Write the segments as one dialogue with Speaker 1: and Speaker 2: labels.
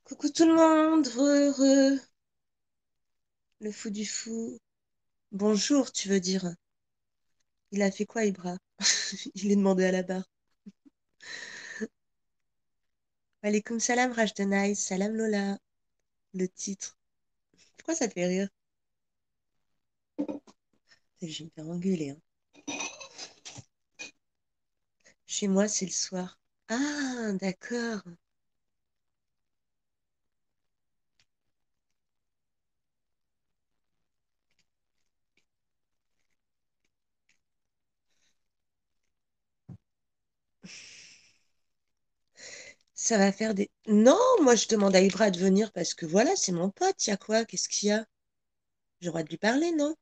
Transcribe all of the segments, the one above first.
Speaker 1: Coucou tout le monde, heureux, le fou du fou. Bonjour, tu veux dire. Il a fait quoi, Ibra? Il est demandé à la barre. Alaikum salam, Rajdanai, salam Lola. Le titre. Pourquoi ça te fait rire? Je vais me faire engueuler, hein. Chez moi, c'est le soir. Ah, d'accord. Ça va faire des... Non, moi je demande à Ibra de venir parce que voilà, c'est mon pote. Il y a quoi? Qu'est-ce qu'il y a? J'ai le droit de lui parler, non?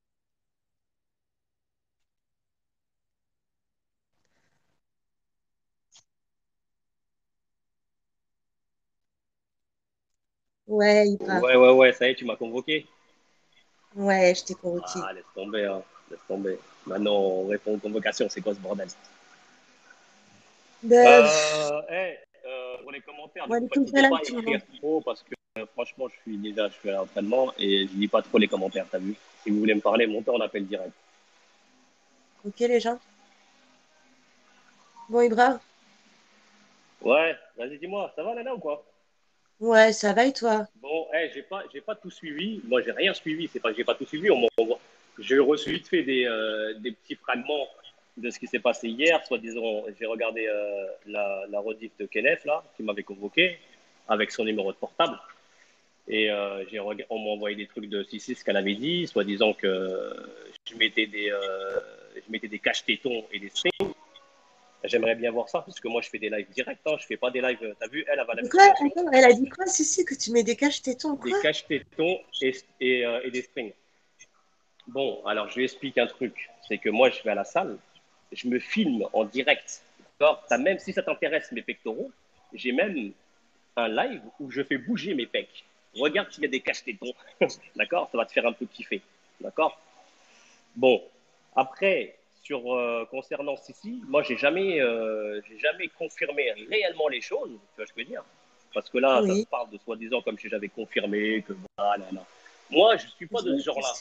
Speaker 1: Ouais, Ibra.
Speaker 2: Ouais, ça y est, tu m'as convoqué.
Speaker 1: Ouais, je t'ai convoqué.
Speaker 2: Ah, laisse tomber, hein. Laisse tomber. Maintenant, on répond aux convocations, c'est quoi ce bordel?
Speaker 1: Ben,
Speaker 2: Pour les commentaires,
Speaker 1: wa
Speaker 2: ne
Speaker 1: alaikum
Speaker 2: fatiguez
Speaker 1: salam
Speaker 2: pas à
Speaker 1: tout le
Speaker 2: écrire
Speaker 1: monde.
Speaker 2: trop parce que franchement, je suis à l'entraînement et je lis pas trop les commentaires, t'as vu? Si vous voulez me parler, montez en appel direct.
Speaker 1: Ok les gens? Bon, Ibra?
Speaker 2: Ouais, vas-y, dis-moi, ça va, Nana, ou quoi?
Speaker 1: Ouais, ça va et toi?
Speaker 2: Bon, j'ai pas tout suivi. Moi, j'ai rien suivi. C'est pas que j'ai pas tout suivi. J'ai reçu vite fait des petits fragments de ce qui s'est passé hier. Soit disant, j'ai regardé la rediff de Kenneth, là, qui m'avait convoqué, avec son numéro de portable. Et on m'a envoyé des trucs de 6 ce qu'elle avait dit, soit disant que je mettais je mettais des caches-tétons et des strings. J'aimerais bien voir ça, parce que moi, je fais des lives directs. Hein, je fais pas des lives. T'as vu, elle avait la
Speaker 1: De
Speaker 2: même
Speaker 1: quoi?
Speaker 2: situation.
Speaker 1: Attends, elle a dit quoi? Si, que tu mets des caches tétons,
Speaker 2: Des
Speaker 1: quoi?
Speaker 2: caches-tétons et des strings. Bon, alors je lui explique un truc. C'est que moi, je vais à la salle, je me filme en direct. Même si ça t'intéresse, mes pectoraux, j'ai même un live où je fais bouger mes pecs. Regarde s'il y a des caches-tétons. D'accord? Ça va te faire un peu kiffer. D'accord? Bon, après, concernant Sissi, moi, j'ai jamais confirmé réellement les choses. Tu vois ce que je veux dire? Parce que là, ça se
Speaker 1: Oui.
Speaker 2: parle de soi-disant comme si j'avais confirmé que voilà. Là. Moi, je suis pas de ce
Speaker 1: Oui,
Speaker 2: genre-là.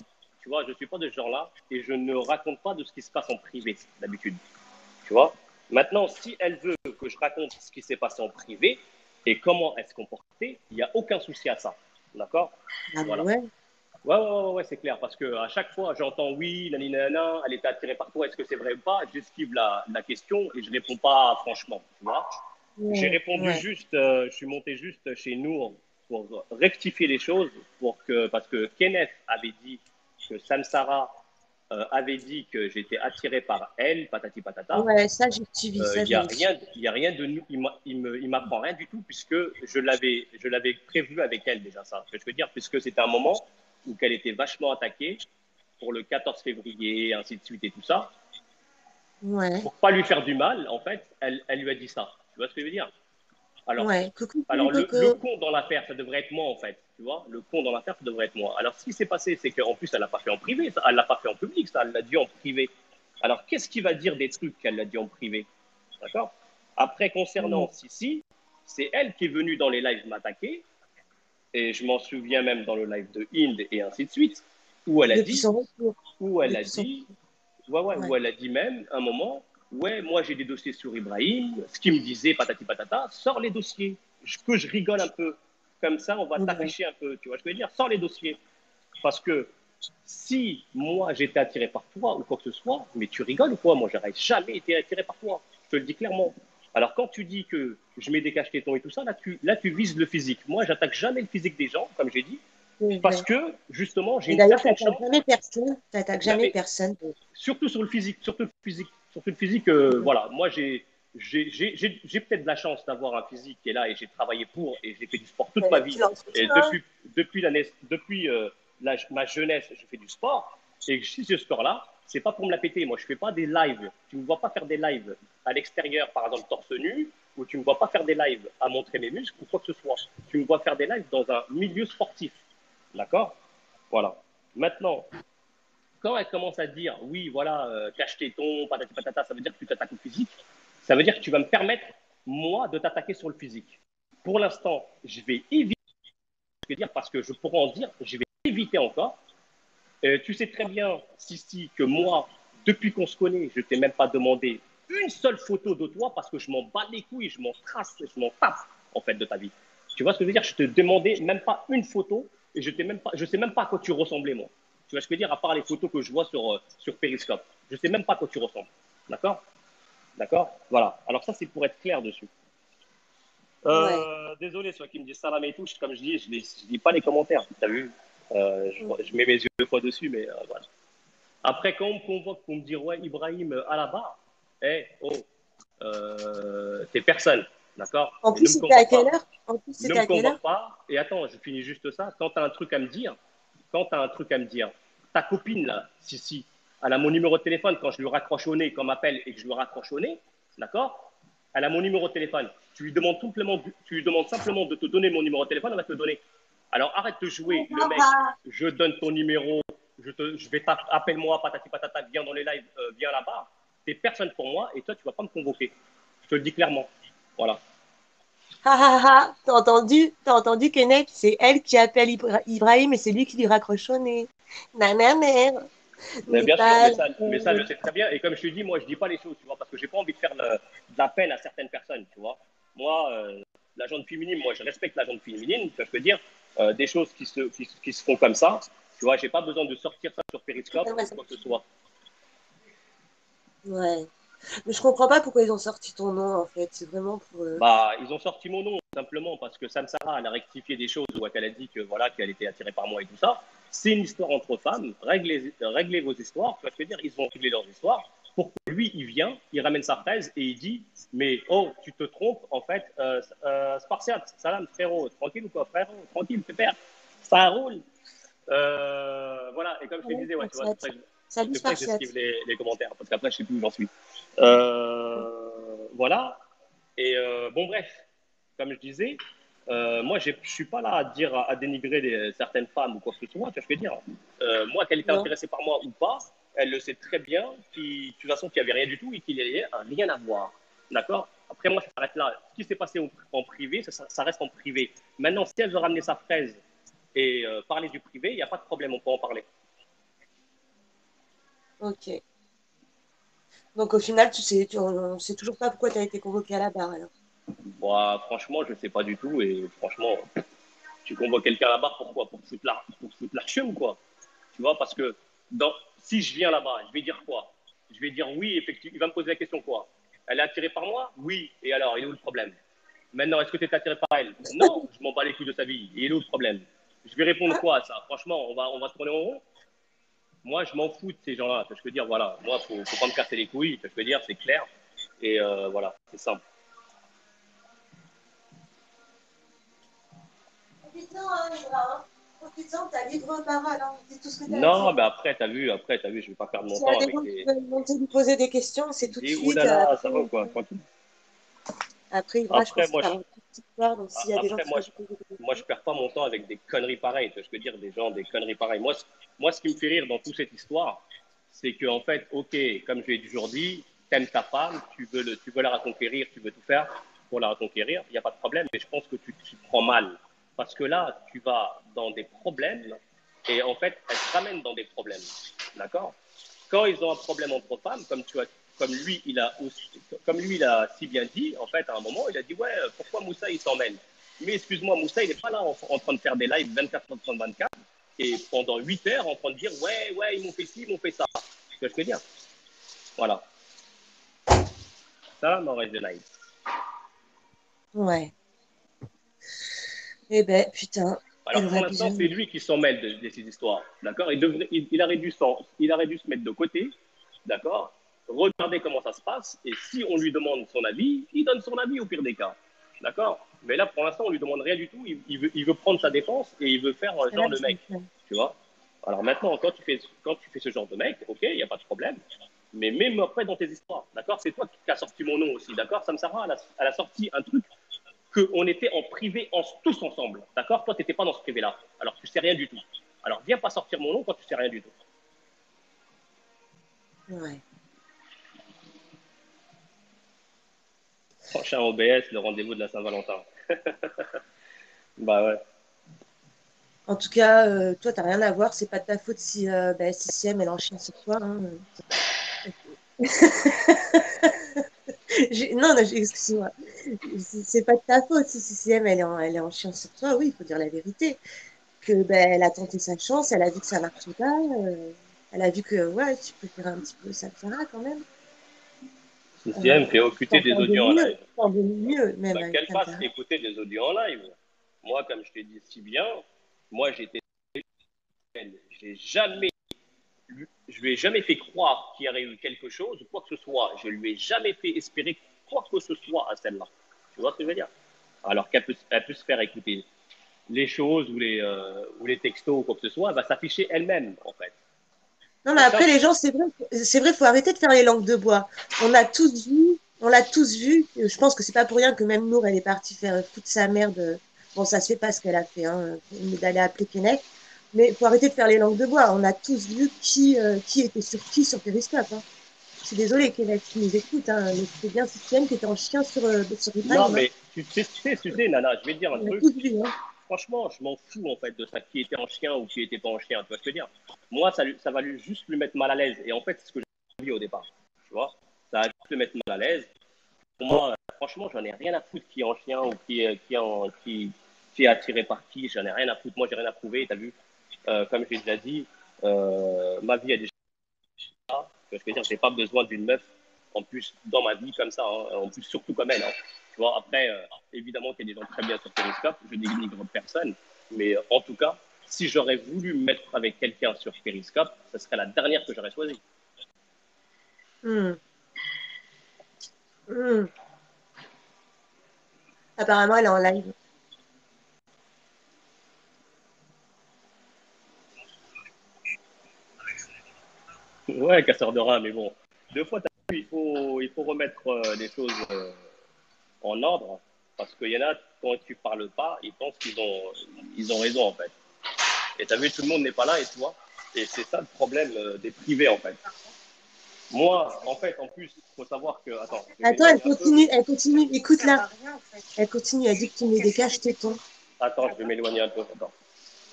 Speaker 2: Tu vois, je suis pas de ce genre-là et je ne raconte pas de ce qui se passe en privé d'habitude. Tu vois? Maintenant, si elle veut que je raconte ce qui s'est passé en privé et comment elle se comportait, il n'y a aucun souci à ça. D'accord?
Speaker 1: ah
Speaker 2: Voilà.
Speaker 1: ouais.
Speaker 2: Ouais, c'est clair. Parce que à chaque fois, j'entends oui, nanana, elle était attirée par toi, est-ce que c'est vrai ou pas? J'esquive la question et je réponds pas franchement. Tu vois? J'ai
Speaker 1: Ouais,
Speaker 2: répondu
Speaker 1: ouais.
Speaker 2: juste, je suis monté juste chez nous pour rectifier les choses, parce que Kenneth avait dit que Samsara avait dit que j'étais attiré par elle, patati patata.
Speaker 1: Ouais, ça j'ai suivi, ça
Speaker 2: Il y a
Speaker 1: j'avais suivi.
Speaker 2: rien, il y a rien de, il m'apprend rien du tout puisque je l'avais prévu avec elle déjà ça. Ce que je veux dire, puisque c'était un moment où qu'elle était vachement attaquée pour le 14 février, ainsi de suite et tout ça.
Speaker 1: Ouais,
Speaker 2: Pour pas lui faire du mal, en fait, elle lui a dit ça. Tu vois ce que je veux dire? Alors,
Speaker 1: ouais. Coucou,
Speaker 2: alors le
Speaker 1: Coco.
Speaker 2: con dans l'affaire, ça devrait être moi en fait. Tu vois, le con dans l'affaire, ça devrait être moi. Alors, ce qui s'est passé, c'est qu'en plus, elle l'a pas fait en privé, ça. Elle l'a pas fait en public, ça. Elle l'a dit en privé. Alors, qu'est-ce qui va dire des trucs qu'elle l'a dit en privé? D'accord? Après, concernant
Speaker 1: Ouais.
Speaker 2: Sissi, c'est elle qui est venue dans les lives m'attaquer, et je m'en souviens même dans le live de Inde et ainsi de suite, où elle a
Speaker 1: Depuis
Speaker 2: dit,
Speaker 1: son retour.
Speaker 2: où elle a
Speaker 1: Depuis son
Speaker 2: dit,
Speaker 1: retour.
Speaker 2: où
Speaker 1: Ouais.
Speaker 2: elle a dit même un moment, ouais, moi j'ai des dossiers sur Ibrahim, ce qui me disait patati patata, sors les dossiers, que je rigole un peu, comme ça on va
Speaker 1: Ouais.
Speaker 2: t'afficher un peu, tu vois ce que je veux dire, sors les dossiers, parce que si moi j'étais attiré par toi ou quoi que ce soit, mais tu rigoles ou quoi? Moi j'aurais jamais été attiré par toi. Je te le dis clairement. Alors quand tu dis que je mets des cache-tétons et tout ça, là tu vises le physique. Moi j'attaque jamais le physique des gens, comme j'ai dit,
Speaker 1: C'est
Speaker 2: parce
Speaker 1: vrai.
Speaker 2: que justement j'ai
Speaker 1: Et
Speaker 2: une
Speaker 1: d'ailleurs,
Speaker 2: certaine
Speaker 1: t'attaques
Speaker 2: chance.
Speaker 1: jamais personne. T'attaques
Speaker 2: Non
Speaker 1: jamais
Speaker 2: mais
Speaker 1: personne.
Speaker 2: surtout sur le physique, surtout le physique,
Speaker 1: Ouais.
Speaker 2: voilà. Moi j'ai peut-être de la chance d'avoir un physique qui est là et j'ai travaillé pour et j'ai fait du sport toute ma
Speaker 1: Ouais,
Speaker 2: vie.
Speaker 1: tu
Speaker 2: Et
Speaker 1: l'entretiens.
Speaker 2: depuis ma jeunesse, je fais du sport. Et si ce sport-là, c'est pas pour me la péter. Moi, je fais pas des lives. Tu me vois pas faire des lives à l'extérieur, par exemple torse nu, ou tu me vois pas faire des lives à montrer mes muscles ou quoi que ce soit. Tu me vois faire des lives dans un milieu sportif. D'accord. Voilà. Maintenant, quand elle commence à dire oui, voilà, cache tes tons, patati patata, ça veut dire que tu t'attaques au physique, ça veut dire que tu vas me permettre, moi, de t'attaquer sur le physique. Pour l'instant, je vais éviter de dire parce que je pourrais en dire, je vais éviter encore. Tu sais très bien, Sissi, que moi, depuis qu'on se connaît, je t'ai même pas demandé une seule photo de toi parce que je m'en bats les couilles, je m'en trace, je m'en tape, en fait, de ta vie. Tu vois ce que je veux dire? Je te demandais même pas une photo et je sais même pas à quoi tu ressemblais, moi. Tu vois ce que je veux dire? À part les photos que je vois sur Periscope. Je sais même pas à quoi tu ressembles. D'accord? D'accord? Voilà. Alors ça, c'est pour être clair dessus.
Speaker 1: Ouais.
Speaker 2: Désolé, ceux qui me disent salam et tout, comme je dis, je lis pas les commentaires. T'as vu? Je mets mes yeux deux fois dessus, mais voilà. Après, quand on me convoque pour me dire, ouais, Ibrahim, à la barre, hey, oh, t'es personne, d'accord?
Speaker 1: En
Speaker 2: Et ne
Speaker 1: plus,
Speaker 2: me
Speaker 1: c'était à
Speaker 2: convoque
Speaker 1: quelle
Speaker 2: pas.
Speaker 1: heure? En plus,
Speaker 2: Ne
Speaker 1: c'était
Speaker 2: me
Speaker 1: à quelle heure?
Speaker 2: convoque pas. Et attends, je finis juste ça. Quand tu as un truc à me dire, quand tu as un truc à me dire, ta copine, là, si, elle a mon numéro de téléphone quand je lui raccroche au nez, quand m'appelle et que je lui raccroche au nez, d'accord? Elle a mon numéro de téléphone. Tu lui demandes simplement de te donner mon numéro de téléphone, elle va te le donner. Alors arrête de jouer le mec, je donne ton numéro, je vais appelle-moi, patati patata, viens dans les lives, viens là-bas. T'es personne pour moi et toi, tu vas pas me convoquer. Je te le dis clairement. Voilà.
Speaker 1: Ha ha ha, t'as entendu Kenneth, c'est elle qui appelle Ibrahim et c'est lui qui lui raccroche au nez. Nanana,
Speaker 2: Mais
Speaker 1: n'est
Speaker 2: bien sûr,
Speaker 1: pas...
Speaker 2: mais ça, je sais très bien. Et comme je te dis, moi, je dis pas les choses, tu vois, parce que j'ai pas envie de faire de la peine à certaines personnes, tu vois. Moi, la gente féminine, moi, je respecte la gente féminine. Tu vois, je peux dire des choses qui se font comme ça. Tu vois, j'ai pas besoin de sortir ça sur Periscope ou quoi que ce soit.
Speaker 1: Ouais. Mais je comprends pas pourquoi ils ont sorti ton nom, en fait. C'est vraiment pour...
Speaker 2: Bah, ils ont sorti mon nom simplement parce que Sam Sarah, elle a rectifié des choses où elle a dit que voilà qu'elle était attirée par moi et tout ça. C'est une histoire entre femmes. Réglez vos histoires. Tu vois ce que je veux dire? Ils vont régler leurs histoires. Pour que lui, il vient, il ramène sa fraise et il dit mais oh, tu te trompes en fait. Spartiate, salam frérot, tranquille ou quoi, frérot, tranquille, pépère, ça roule. Voilà. Et comme je te
Speaker 1: Salut,
Speaker 2: disais, ouais, tu vois,
Speaker 1: Spartiate. Salut,
Speaker 2: c'est pour ça que j'esquive
Speaker 1: Spartiate.
Speaker 2: les commentaires parce qu'après je sais plus où j'en suis. Voilà. Et bon, bref, comme je disais, moi, je ne suis pas là à dire, à dénigrer certaines femmes ou quoi que ce soit. Tu vois ce que je veux dire? Moi, qu'elle était
Speaker 1: Non.
Speaker 2: intéressée par moi ou pas, elle le sait très bien, de toute façon, qu'il n'y avait rien du tout et qu'il n'y avait rien à voir. D'accord? Après, moi, ça s'arrête là. Ce qui s'est passé en privé, ça reste en privé. Maintenant, si elle veut ramener sa fraise et parler du privé, il n'y a pas de problème, on peut en parler.
Speaker 1: Ok. Donc au final, on sait toujours pas pourquoi tu as été convoqué à la barre, alors.
Speaker 2: Moi, franchement, je ne sais pas du tout et franchement, tu convoques quelqu'un là-bas, pourquoi? Pour foutre la chien ou quoi? Tu vois, parce que si je viens là-bas, je vais dire quoi? Je vais dire oui, effectivement. Il va me poser la question quoi? Elle est attirée par moi? Oui. Et alors, il est où le problème? Maintenant, est-ce que tu es attiré par elle? Non, je m'en bats les couilles de sa vie. Et il est où le problème? Je vais répondre quoi à ça? Franchement, on va tourner en rond. Moi, je m'en fous de ces gens-là. Je peux dire, voilà, moi, faut pas me casser les couilles. Je peux dire, c'est clair. Et voilà, c'est simple.
Speaker 1: Profites-en, hein, Ibra, hein. Profites-en, t'as libre parole, hein. Dis tout ce que t'as à
Speaker 2: Non,
Speaker 1: dire.
Speaker 2: mais après, t'as vu, je vais pas perdre mon
Speaker 1: S'il y a
Speaker 2: temps
Speaker 1: des
Speaker 2: avec
Speaker 1: gens qui
Speaker 2: des.
Speaker 1: veulent monter lui poser des questions, c'est tout de
Speaker 2: Et oh
Speaker 1: suite.
Speaker 2: là là, ça va ou quoi? Tranquille.
Speaker 1: Après, Ibra, je
Speaker 2: Après,
Speaker 1: pense qu'il
Speaker 2: moi,
Speaker 1: parle en toute histoire, donc s'il y a des gens
Speaker 2: Après,
Speaker 1: qui veulent lui poser des
Speaker 2: moi, je
Speaker 1: questions.
Speaker 2: perds pas mon temps avec des conneries pareilles. Je peux dire des gens, des conneries pareilles. Moi, ce qui me fait rire dans toute cette histoire, c'est que en fait, ok, comme je l'ai toujours dit, t'aimes ta femme, tu veux la reconquérir, tu veux tout faire pour la reconquérir, il n'y a pas de problème. Mais je pense que tu te prends mal parce que là, tu vas dans des problèmes et en fait, elle te ramène dans des problèmes. D'accord? Quand ils ont un problème entre femmes, comme lui, il a si bien dit, en fait, à un moment, il a dit, ouais, pourquoi Moussa, il s'en mêle? Mais excuse-moi, Moussa, il n'est pas là en train de faire des lives 24 heures sur 24 et pendant 8 heures en train de dire, ouais, ouais, ils m'ont fait ci, ils m'ont fait ça. C'est ce que je veux dire. Voilà. Ça, m'en reste de live.
Speaker 1: Ouais. Eh ben, putain, elle
Speaker 2: Alors pour
Speaker 1: aurait
Speaker 2: l'instant,
Speaker 1: besoin
Speaker 2: c'est
Speaker 1: de...
Speaker 2: lui qui s'en mêle de ces histoires. D'accord? Il aurait dû se mettre de côté. D'accord? regarder comment ça se passe, et si on lui demande son avis, il donne son avis au pire des cas. D'accord? Mais là, pour l'instant, on lui demande rien du tout. Il veut prendre sa défense et il veut faire
Speaker 1: C'est
Speaker 2: genre
Speaker 1: vrai,
Speaker 2: le mec. Tu vois? Alors maintenant, quand tu fais ce genre de mec, ok, il n'y a pas de problème. Mais même après dans tes histoires, d'accord? C'est toi qui as sorti mon nom aussi, d'accord? Ça me sert à la sortie un truc qu'on était en privé tous ensemble, d'accord? Toi, tu n'étais pas dans ce privé-là, alors tu sais rien du tout. Alors viens pas sortir mon nom quand tu sais rien du tout.
Speaker 1: ouais.
Speaker 2: Prochain OBS, le rendez-vous de la Saint-Valentin. Bah ouais.
Speaker 1: En tout cas, toi, t'as rien à voir. C'est pas de ta faute si CCM, elle est en chien sur toi. Hein. Non, non, excuse-moi. C'est pas de ta faute si CCM, elle est en chien sur toi. Oui, il faut dire la vérité. Que ben, elle a tenté sa chance, elle a vu que ça marchait pas. Elle a vu que ouais, tu peux faire un petit peu ça le fera quand même.
Speaker 2: CCM fait écouter
Speaker 1: T'en
Speaker 2: des
Speaker 1: t'en donnes
Speaker 2: audios en
Speaker 1: mieux,
Speaker 2: live.
Speaker 1: t'en donnes mieux, même
Speaker 2: Bah,
Speaker 1: avec
Speaker 2: qu'elle fasse
Speaker 1: Camtara.
Speaker 2: écouter des audios en live. Moi, comme je t'ai dit si bien, moi j'étais. J'ai jamais je lui ai jamais fait croire qu'il y aurait eu quelque chose ou quoi que ce soit. Je lui ai jamais fait espérer quoi que ce soit à celle-là. Tu vois ce que je veux dire? Alors qu'elle peut se faire écouter les choses ou les textos ou quoi que ce soit, elle va s'afficher elle-même, en fait.
Speaker 1: Non, mais
Speaker 2: C'est
Speaker 1: après,
Speaker 2: simple.
Speaker 1: les gens, c'est vrai, faut arrêter de faire les langues de bois. On l'a tous vu. Je pense que c'est pas pour rien que même Nour, elle est partie faire foutre sa merde. Bon, ça se fait pas ce qu'elle a fait, hein, d'aller appeler Keinec. Mais faut arrêter de faire les langues de bois. On a tous vu qui était sur qui sur Periscope. Hein. Je suis désolée, Keinec, tu nous écoutes, hein, mais c'était bien Système qui était en chien sur
Speaker 2: Non,
Speaker 1: Ibrahim. Hein.
Speaker 2: mais tu sais, Nana, je vais te dire un
Speaker 1: On a
Speaker 2: truc.
Speaker 1: tous vu. Hein.
Speaker 2: Franchement, je m'en fous, en fait, de ça, qui était en chien ou qui était pas en chien. Tu vois ce que je veux dire? Moi, ça va juste lui mettre mal à l'aise. Et en fait, c'est ce que j'ai dit au départ. Tu vois? Ça va juste le mettre mal à l'aise. Pour moi, franchement, j'en ai rien à foutre qui est en chien ou qui est attiré par qui. J'en ai rien à foutre. Moi, j'ai rien à prouver. T'as vu? Comme j'ai déjà dit, ma vie est déjà là. Je veux dire, j'ai pas besoin d'une meuf en plus dans ma vie comme ça. Hein. En plus, surtout comme elle. Hein. Tu vois, après, évidemment qu'il y a des gens très bien sur Periscope. Je dénigre personne. Mais en tout cas, si j'aurais voulu me mettre avec quelqu'un sur Periscope, ce serait la dernière que j'aurais choisie.
Speaker 1: Hmm. Hmm. Apparemment, elle est en live.
Speaker 2: Ouais, casseur de rein, mais bon. Deux fois, t'as vu, il faut remettre les choses en ordre. Parce qu'il y en a, quand tu parles pas, ils pensent qu'ils ont raison, en fait. Et tu as vu, tout le monde n'est pas là, et tu vois. Et c'est ça le problème des privés, en fait. Moi, en fait, en plus, il faut savoir que. Attends, je vais
Speaker 1: Attends,
Speaker 2: m'éloigner un peu.
Speaker 1: elle continue, écoute là. Elle continue, elle dit que tu mets des caches tétons.
Speaker 2: Attends, je vais m'éloigner un peu. Attends.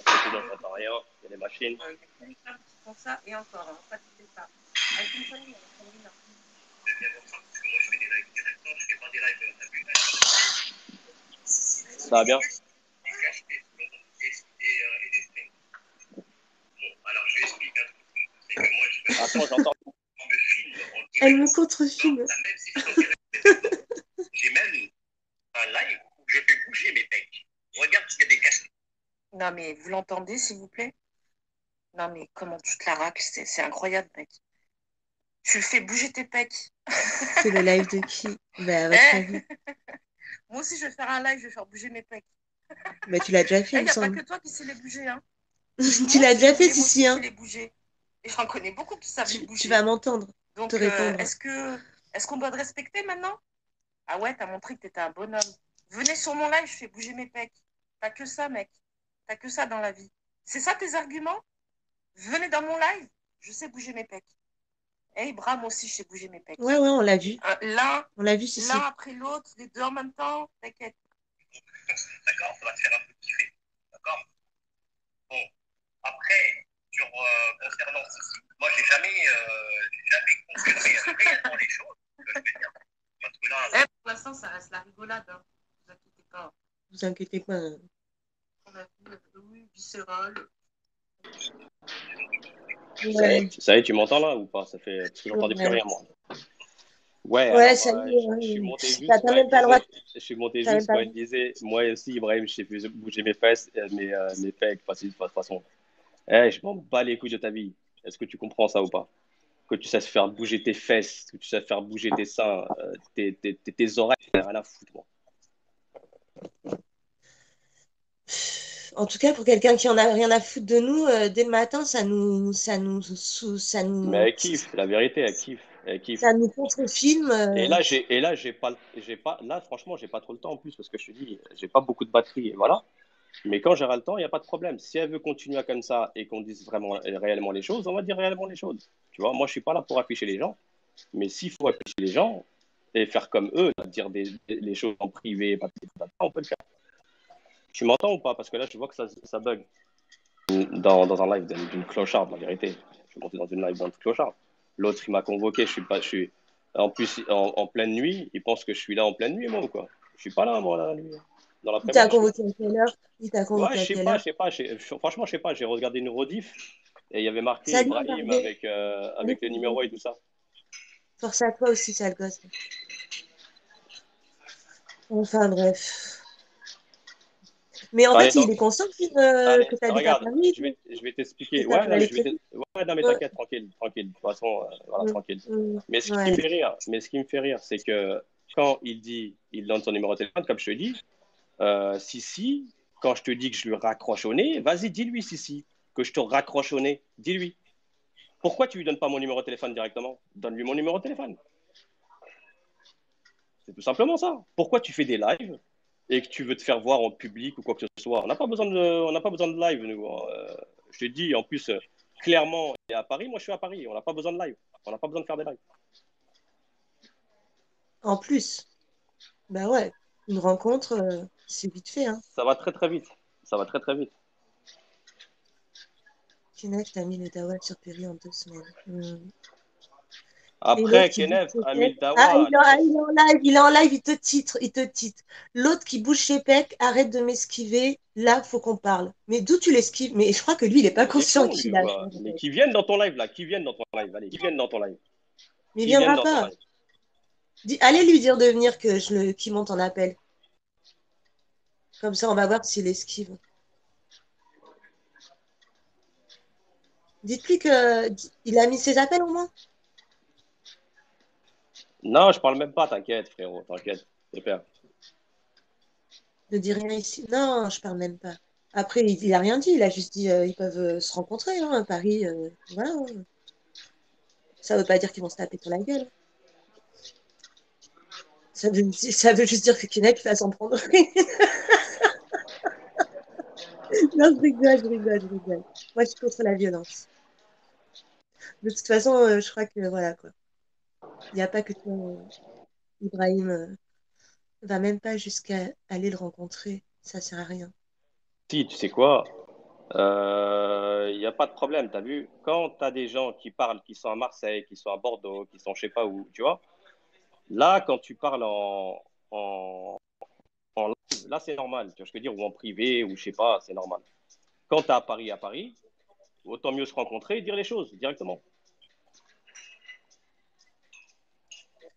Speaker 2: Parce que sinon, j'entends rien. Il y a des machines. Ça va bien? Attends, j'entends.
Speaker 1: Elle me contrefilme.
Speaker 2: J'ai même un live où je fais bouger mes pecs. Regarde s'il y a des casques.
Speaker 3: Non, mais vous l'entendez, s'il vous plaît? Non, mais comment tu te la racles? C'est incroyable, mec. Tu fais bouger tes pecs.
Speaker 1: C'est le live de qui? Ben, à votre avis.
Speaker 3: Moi aussi, je vais faire un live, je vais faire bouger mes pecs.
Speaker 1: Ben, tu l'as déjà fait,
Speaker 3: Il
Speaker 1: il me
Speaker 3: n'y a pas
Speaker 1: semble.
Speaker 3: que toi qui sais les bouger. Hein.
Speaker 1: Tu
Speaker 3: Moi
Speaker 1: l'as
Speaker 3: aussi,
Speaker 1: déjà fait,
Speaker 3: moi aussi,
Speaker 1: Sissi,
Speaker 3: je
Speaker 1: hein?
Speaker 3: sais les bouger. Et j'en connais beaucoup qui savent les
Speaker 1: Tu
Speaker 3: bouger.
Speaker 1: vas m'entendre, te
Speaker 3: Donc,
Speaker 1: répondre.
Speaker 3: est-ce qu'on doit te respecter maintenant? Ah ouais, t'as montré que t'étais un bonhomme. Venez sur mon live, je fais bouger mes pecs. T'as que ça, mec. T'as que ça dans la vie. C'est ça tes arguments? Venez dans mon live, je sais bouger mes pecs. Et Ibra, moi aussi, je sais bouger mes pecs.
Speaker 1: Ouais, ouais, on l'a vu.
Speaker 3: L'un
Speaker 1: On l'a vu, Sissi.
Speaker 3: après l'autre, les deux en même temps, t'inquiète.
Speaker 2: D'accord? Ça va te faire un peu kiffer. D'accord? Bon. Après, concernant ceci, moi, j'ai jamais confirmé réellement les choses. Je veux dire. Parce que là,
Speaker 3: Pour l'instant, ça reste la rigolade. Hein. Ne vous inquiétez pas.
Speaker 1: Vous inquiétez pas.
Speaker 3: On a vu, oui, viscéral.
Speaker 1: Ouais,
Speaker 2: ça y est, tu m'entends là ou pas? Ça fait. Parce que j'entendais plus
Speaker 1: ouais.
Speaker 2: rien, moi. Ouais,
Speaker 1: Ouais,
Speaker 2: alors,
Speaker 1: ça y
Speaker 2: je suis
Speaker 1: est.
Speaker 2: monté juste
Speaker 1: T'as
Speaker 2: quand elle
Speaker 1: même pas le droit.
Speaker 2: disait. Je suis monté
Speaker 1: T'as même
Speaker 2: juste
Speaker 1: pas
Speaker 2: quand
Speaker 1: le
Speaker 2: elle disait. Moi aussi, Ibrahim, je sais plus bouger mes fesses, mes pecs, de toute façon. Eh, je m'en bats les couilles de ta vie. Est-ce que tu comprends ça ou pas? que tu sais faire bouger tes fesses, que tu sais faire bouger tes seins, tes oreilles, rien à foutre, moi.
Speaker 1: En tout cas, pour quelqu'un qui en a rien à foutre de nous, dès le matin,
Speaker 2: Mais elle kiffe, la vérité, elle kiffe, elle kiffe.
Speaker 1: ça nous contre-filme.
Speaker 2: Là, franchement, j'ai pas trop le temps en plus parce que je te dis, j'ai pas beaucoup de batterie, et voilà. Mais quand j'aurai le temps, il n'y a pas de problème. Si elle veut continuer comme ça et qu'on dise vraiment réellement les choses, on va dire réellement les choses. Tu vois, moi, je suis pas là pour afficher les gens. Mais s'il faut afficher les gens et faire comme eux, dire les choses en privé, on peut le faire. Tu m'entends ou pas? Parce que là, je vois que ça bug dans un live d'une clocharde, la vérité. Je suis monté dans une live d'une clocharde. L'autre, il m'a convoqué, je suis en plus en pleine nuit. Il pense que je suis là en pleine nuit, moi, ou quoi? Je suis pas là, moi, la nuit. Dans
Speaker 1: Il t'a
Speaker 2: l'après-midi, je suis là.
Speaker 1: convoqué à quelle heure? Il t'a
Speaker 2: Ouais,
Speaker 1: convoqué à quelle heure?
Speaker 2: franchement, je sais pas. J'ai regardé une rediff et il y avait marqué
Speaker 1: Salut,
Speaker 2: Ibrahim
Speaker 1: regardez. Salut,
Speaker 2: avec le numéro et tout ça.
Speaker 1: force à toi aussi, sale gosse. Enfin, bref. Mais en fait,
Speaker 2: Allez,
Speaker 1: il est conscient
Speaker 2: allez,
Speaker 1: que tu habites à
Speaker 2: regarde,
Speaker 1: Paris,
Speaker 2: je vais t'expliquer.
Speaker 1: que ça
Speaker 2: Ouais,
Speaker 1: peut
Speaker 2: non, mais
Speaker 1: aller
Speaker 2: je vais
Speaker 1: très vite.
Speaker 2: ouais, non, mais
Speaker 1: Ouais,
Speaker 2: t'inquiète, tranquille, tranquille. De toute façon, voilà, tranquille. Mais
Speaker 1: ouais.
Speaker 2: ce qui me fait rire, c'est que quand il donne son numéro de téléphone, comme je te dis, si, quand je te dis que je lui raccroche au nez, vas-y, dis-lui, si, que je te raccroche au nez, dis-lui. Pourquoi tu lui donnes pas mon numéro de téléphone directement? Donne-lui mon numéro de téléphone. C'est tout simplement ça. Pourquoi tu fais des lives et que tu veux te faire voir en public ou quoi que ce soit? On n'a pas besoin de live, nous. Je te dis, en plus, clairement, et à Paris, moi je suis à Paris, on n'a pas besoin de live. On n'a pas besoin de faire des lives.
Speaker 1: En plus, bah ouais, une rencontre, c'est vite fait, hein.
Speaker 2: Ça va très très vite. Ça va très très vite.
Speaker 1: Kenneth, t'as mis le dawa sur Péri en 2 semaines. Et l'autre
Speaker 2: Après,
Speaker 1: qui bouge
Speaker 2: Kenef,
Speaker 1: ses pecs.
Speaker 2: Amil
Speaker 1: Ah,
Speaker 2: Dawa,
Speaker 1: il est en live, il est en live, il te titre. L'autre qui bouge ses pecs, arrête de m'esquiver. Là, faut qu'on parle. Mais d'où tu l'esquives? Mais je crois que lui, il n'est pas
Speaker 2: mais il est
Speaker 1: conscient
Speaker 2: con, lui,
Speaker 1: qu'il
Speaker 2: ou
Speaker 1: a.
Speaker 2: quoi? Mais qui viennent dans ton live, là, qui viennent dans ton live, allez, qui viennent dans ton live,
Speaker 1: Mais il
Speaker 2: qui viennent
Speaker 1: viendra
Speaker 2: dans ton
Speaker 1: pas.
Speaker 2: live.
Speaker 1: Allez lui dire de venir qu'il monte en appel. Comme ça, on va voir s'il esquive. Dites-lui que il a mis ses appels au moins.
Speaker 2: Non, je parle même pas, t'inquiète, frérot, t'inquiète, c'est père.
Speaker 1: Ne dis rien ici. Non, je parle même pas. Après, il a rien dit. Il a juste dit ils peuvent se rencontrer hein, à Paris. Voilà. Hein. Ça veut pas dire qu'ils vont se taper sur la gueule. Ça veut juste dire que Kenneth va s'en prendre. Non, je rigole, je rigole, je rigole. Moi, je suis contre la violence. De toute façon, je crois que voilà quoi. Il n'y a pas que toi, Ibrahim va même pas jusqu'à aller le rencontrer. Ça sert à rien.
Speaker 2: Si, tu sais quoi? Il n'y a pas de problème, t'as vu? Quand tu as des gens qui parlent, qui sont à Marseille, qui sont à Bordeaux, qui sont je sais pas où, tu vois, là, quand tu parles en, en live, là, c'est normal, tu vois, je peux dire, ou en privé, ou je sais pas, c'est normal. Quand tu es à Paris, autant mieux se rencontrer et dire les choses directement.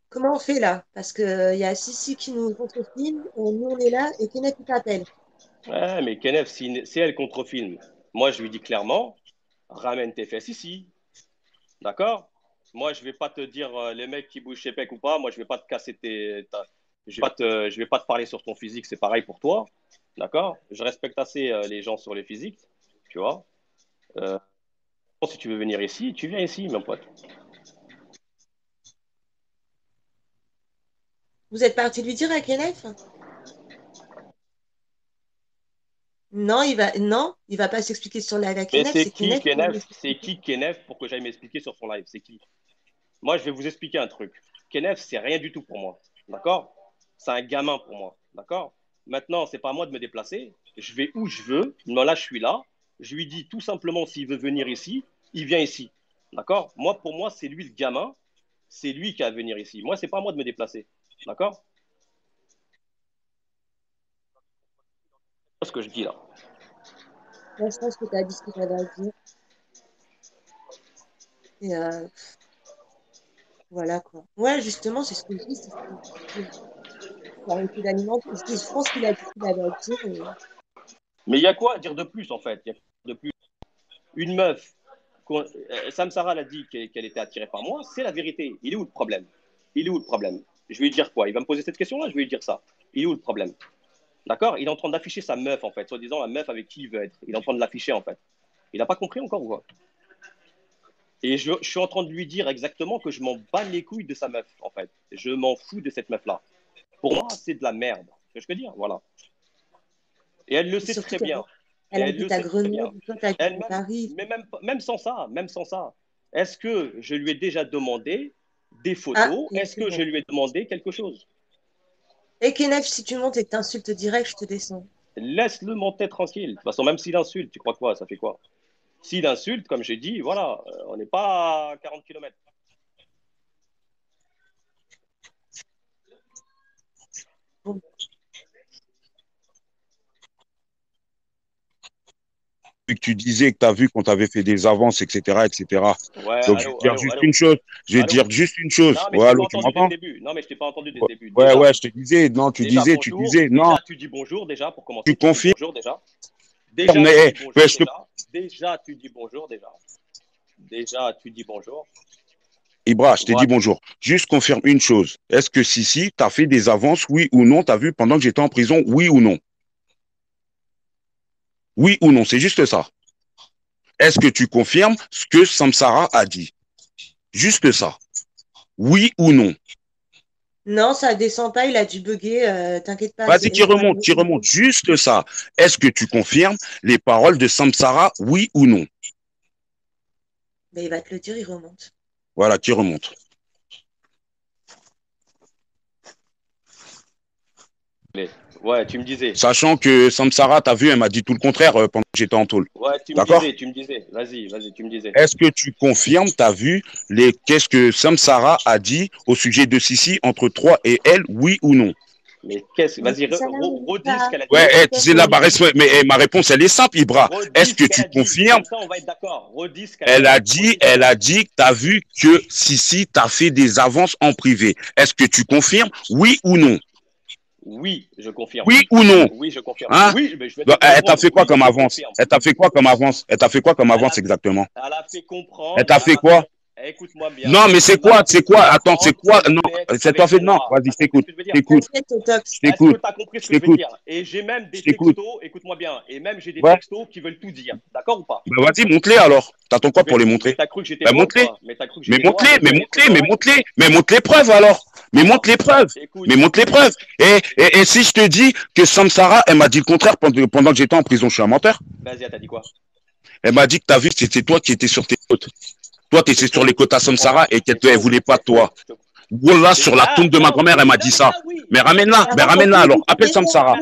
Speaker 1: Comment on fait là? Parce que il y a Sissi qui nous contrefilme, nous on est là et Kenneth il t'appelle.
Speaker 2: Ouais, mais Kenef, si elle contrefilme, moi, je lui dis clairement, ramène tes fesses ici, d'accord? Moi, je vais pas te dire les mecs qui bougent chez Pec ou pas. Moi, je vais pas te casser je vais pas te parler sur ton physique. C'est pareil pour toi, d'accord? Je respecte assez les gens sur les physiques, tu vois. Euh, si tu veux venir ici, tu viens ici, mon pote.
Speaker 1: Vous êtes parti lui dire à Kenneth? Non, il va pas s'expliquer sur live à
Speaker 2: Mais
Speaker 1: Kenneth, c'est Kenneth qui va lui
Speaker 2: C'est
Speaker 1: expliquer.
Speaker 2: qui Kenef pour que j'aille m'expliquer sur son live? C'est qui? Moi, je vais vous expliquer un truc. Kenef, c'est rien du tout pour moi, d'accord? C'est un gamin pour moi, d'accord? Maintenant, c'est pas à moi de me déplacer. Je vais où je veux. Non, là, je suis là. Je lui dis tout simplement s'il veut venir ici, il vient ici, d'accord? Moi, pour moi, c'est lui le gamin. C'est lui qui a à venir ici. Moi, c'est pas à moi de me déplacer, d'accord? C'est ce que je dis là.
Speaker 1: Moi, je pense que tu as dit ce que tu avais à dire. Et voilà quoi. Ouais, justement, c'est ce que je dis. Faut arrêter d'alimenter. Je pense qu'il a dit ce qu'il avait à dire.
Speaker 2: Mais il y a quoi à dire de plus en fait? Il y a quoi de plus? Une meuf. Samsara l'a dit qu'elle était attirée par moi, c'est la vérité. Il est où le problème? Il est où le problème? Je vais lui dire quoi? Il va me poser cette question-là, je vais lui dire ça. Il est où le problème? D'accord? Il est en train d'afficher sa meuf, en fait, soi-disant la meuf avec qui il veut être. Il est en train de l'afficher, en fait. Il n'a pas compris encore ou quoi? Et je suis en train de lui dire exactement que je m'en bats les couilles de sa meuf, en fait. Je m'en fous de cette meuf-là. Pour moi, c'est de la merde. C'est ce que je veux dire, voilà. Et elle le
Speaker 1: Et
Speaker 2: sait
Speaker 1: surtout
Speaker 2: très bien.
Speaker 1: elle
Speaker 2: Elle
Speaker 1: habite
Speaker 2: le
Speaker 1: à
Speaker 2: sait très bien.
Speaker 1: Grenoble, toi, t'habites
Speaker 2: Elle,
Speaker 1: à
Speaker 2: même,
Speaker 1: Paris.
Speaker 2: mais même sans ça, est-ce que je lui ai déjà demandé des
Speaker 1: Ah,
Speaker 2: photos? Est-ce que je lui ai demandé quelque chose?
Speaker 1: et Kenef, si tu montes et que t'insultes direct, je te descends.
Speaker 2: Laisse-le monter tranquille. De toute façon, même s'il insulte, tu crois quoi? Ça fait quoi? S'il insulte, comme j'ai dit, voilà, on n'est pas à 40 km.
Speaker 1: Bon.
Speaker 4: Que tu disais que tu as vu qu'on t'avait fait des avances, etc., etc.
Speaker 2: Ouais,
Speaker 4: Donc, je vais
Speaker 2: allô,
Speaker 4: te dire
Speaker 2: allô,
Speaker 4: juste
Speaker 2: allô,
Speaker 4: une chose. Je vais te
Speaker 2: allô.
Speaker 4: dire juste une chose.
Speaker 2: Non, mais je
Speaker 4: Ouais,
Speaker 2: t'ai pas
Speaker 4: allô, tu
Speaker 2: entendu dès le
Speaker 4: m'entends?
Speaker 2: début. Non, mais je t'ai pas entendu dès le début.
Speaker 4: Ouais,
Speaker 2: Déjà,
Speaker 4: ouais, je te disais, non, tu
Speaker 2: déjà,
Speaker 4: disais,
Speaker 2: bonjour.
Speaker 4: non,
Speaker 2: Déjà, tu dis bonjour, déjà, pour commencer.
Speaker 4: tu
Speaker 2: Tu dis
Speaker 4: confies.
Speaker 2: bonjour, déjà. Déjà,
Speaker 4: Mais,
Speaker 2: tu dis bonjour,
Speaker 4: mais je te...
Speaker 2: déjà. Déjà, tu dis bonjour, déjà. Déjà, tu dis bonjour.
Speaker 4: Ibra, je t'ai dit
Speaker 2: Voilà.
Speaker 4: bonjour. Juste confirme une chose. Est-ce que Sissi t'as fait des avances, oui ou non? T'as vu pendant que j'étais en prison, oui ou non? Oui ou non, c'est juste ça. Est-ce que tu confirmes ce que Samsara a dit? Juste ça. Oui ou non?
Speaker 1: Non, ça descend pas, il a dû bugger, t'inquiète pas.
Speaker 4: Vas-y, qui remonte. Juste ça. Est-ce que tu confirmes les paroles de Samsara, oui ou non?
Speaker 1: Mais il va te le dire, il remonte.
Speaker 4: Voilà, qui remonte.
Speaker 2: Ouais, tu me disais.
Speaker 4: Sachant que Samsara, t'as vu, elle m'a dit tout le contraire pendant que j'étais en tôle.
Speaker 2: Ouais,
Speaker 4: D'accord?
Speaker 2: tu me disais. Vas-y, tu me disais.
Speaker 4: Est-ce que tu confirmes, t'as vu, qu'est-ce que Samsara a dit au sujet de Sissi entre toi et elle, oui ou non?
Speaker 2: Mais vas-y, redis ce qu'elle a dit.
Speaker 4: Ouais, tu sais, là, mais ma réponse, elle est simple, Ibra. Est-ce que tu confirmes?
Speaker 2: Comme ça, on va être d'accord. Redis ce qu'elle
Speaker 4: a dit. Elle a dit que t'as vu que Sissi t'a fait des avances en privé. Est-ce que tu confirmes, oui ou non?
Speaker 2: Oui, je confirme.
Speaker 4: Oui ou non?
Speaker 2: Oui, je confirme.
Speaker 4: Hein?
Speaker 2: Oui, mais je vais
Speaker 4: Donc, elle t'a fait quoi comme avance? Elle t'a fait quoi comme avance? Elle t'a fait quoi comme avance exactement?
Speaker 2: Elle a fait comprendre.
Speaker 4: Elle t'a fait quoi?
Speaker 2: Écoute-moi bien.
Speaker 4: Non, mais c'est quoi? Attends, c'est quoi? Non, c'est toi fait. Non, vas-y, je t'écoute. Je t'écoute.
Speaker 2: Est-ce que tu as compris ce que je veux dire? Et j'ai même des textos, écoute-moi bien, et même j'ai des textos qui veulent tout dire. D'accord ou pas?
Speaker 4: Bah vas-y, montre-les alors. T'attends quoi pour les montrer?
Speaker 2: T'as cru que j'étais
Speaker 4: montre-les.
Speaker 2: Mais
Speaker 4: montre-les. Mais montre les preuves alors. Mais montre les preuves. Mais montre les preuves. Et si je te dis que Samsara, elle m'a dit le contraire pendant que j'étais en prison, je suis un menteur?
Speaker 2: Vas-y, t'as dit quoi?
Speaker 4: Elle m'a dit que t'as vu que c'était toi qui étais sur tes côtes. Toi, tu étais sur les côtes à Samsara et qu'elle ne voulait pas de toi. Voilà, sur la tombe de ma grand-mère, elle m'a dit ça. Mais ramène-la alors. Appelle Samsara.